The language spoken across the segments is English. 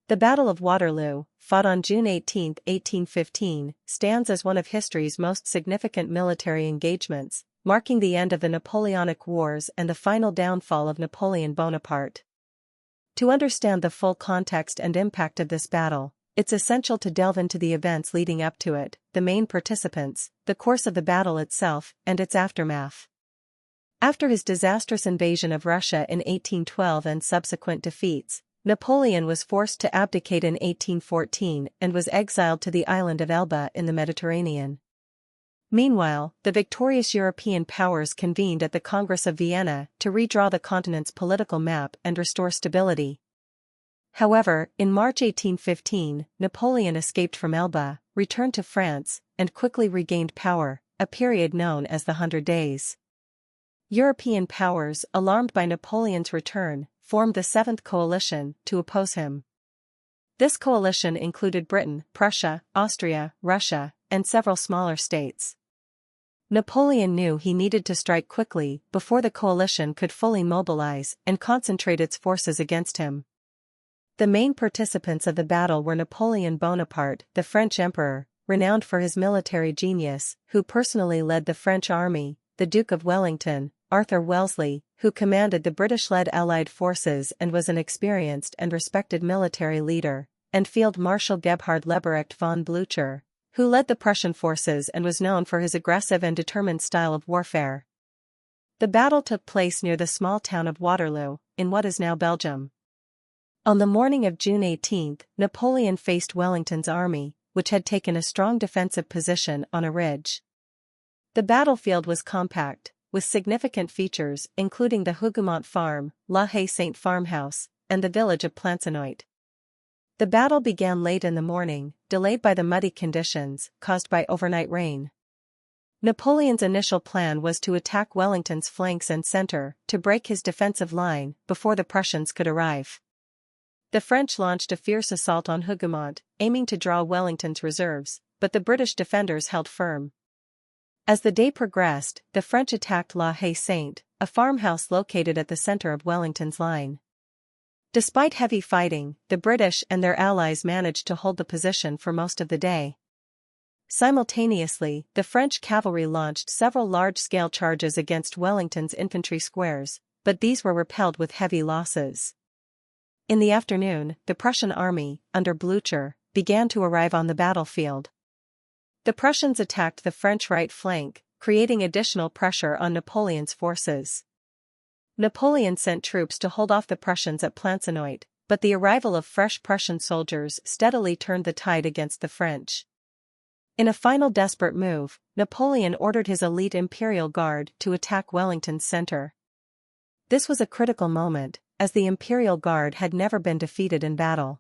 The Battle of Waterloo, fought on June 18, 1815, stands as one of history's most significant military engagements, marking the end of the Napoleonic Wars and the final downfall of Napoleon Bonaparte. To understand the full context and impact of this battle, it's essential to delve into the events leading up to it, the main participants, the course of the battle itself, and its aftermath. After his disastrous invasion of Russia in 1812 and subsequent defeats, Napoleon was forced to abdicate in 1814 and was exiled to the island of Elba in the Mediterranean. Meanwhile, the victorious European powers convened at the Congress of Vienna to redraw the continent's political map and restore stability. However, in March 1815, Napoleon escaped from Elba, returned to France, and quickly regained power, a period known as the 100 Days. European powers, alarmed by Napoleon's return, formed the Seventh Coalition to oppose him. This coalition included Britain, Prussia, Austria, Russia, and several smaller states. Napoleon knew he needed to strike quickly before the coalition could fully mobilize and concentrate its forces against him. The main participants of the battle were Napoleon Bonaparte, the French emperor, renowned for his military genius, who personally led the French army, the Duke of Wellington, Arthur Wellesley, who commanded the British-led Allied forces and was an experienced and respected military leader, and Field Marshal Gebhard Leberecht von Blücher, who led the Prussian forces and was known for his aggressive and determined style of warfare. The battle took place near the small town of Waterloo, in what is now Belgium. On the morning of June 18, Napoleon faced Wellington's army, which had taken a strong defensive position on a ridge. The battlefield was compact, with significant features including the Hougoumont farm, La Haye-Saint farmhouse, and the village of Plancenoit. The battle began late in the morning, delayed by the muddy conditions caused by overnight rain. Napoleon's initial plan was to attack Wellington's flanks and center to break his defensive line before the Prussians could arrive. The French launched a fierce assault on Hougoumont, aiming to draw Wellington's reserves, but the British defenders held firm. As the day progressed, the French attacked La Haye-Saint, a farmhouse located at the center of Wellington's line. Despite heavy fighting, the British and their allies managed to hold the position for most of the day. Simultaneously, the French cavalry launched several large-scale charges against Wellington's infantry squares, but these were repelled with heavy losses. In the afternoon, the Prussian army, under Blücher, began to arrive on the battlefield. The Prussians attacked the French right flank, creating additional pressure on Napoleon's forces. Napoleon sent troops to hold off the Prussians at Plancenoit, but the arrival of fresh Prussian soldiers steadily turned the tide against the French. In a final desperate move, Napoleon ordered his elite Imperial Guard to attack Wellington's center. This was a critical moment, as the Imperial Guard had never been defeated in battle.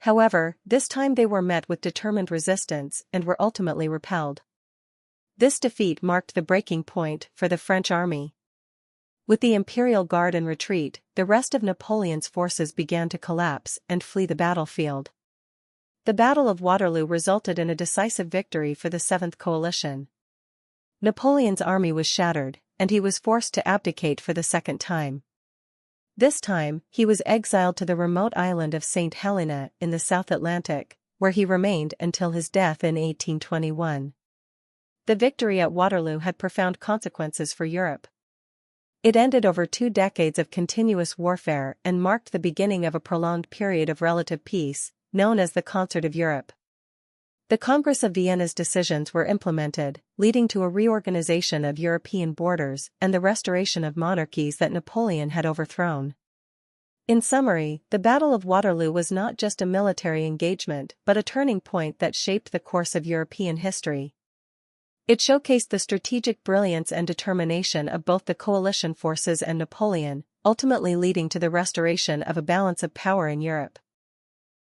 However, this time they were met with determined resistance and were ultimately repelled. This defeat marked the breaking point for the French army. With the Imperial Guard in retreat, the rest of Napoleon's forces began to collapse and flee the battlefield. The Battle of Waterloo resulted in a decisive victory for the Seventh Coalition. Napoleon's army was shattered, and he was forced to abdicate for the second time. This time, he was exiled to the remote island of St. Helena in the South Atlantic, where he remained until his death in 1821. The victory at Waterloo had profound consequences for Europe. It ended over 2 decades of continuous warfare and marked the beginning of a prolonged period of relative peace, known as the Concert of Europe. The Congress of Vienna's decisions were implemented, leading to a reorganization of European borders and the restoration of monarchies that Napoleon had overthrown. In summary, the Battle of Waterloo was not just a military engagement but a turning point that shaped the course of European history. It showcased the strategic brilliance and determination of both the coalition forces and Napoleon, ultimately leading to the restoration of a balance of power in Europe.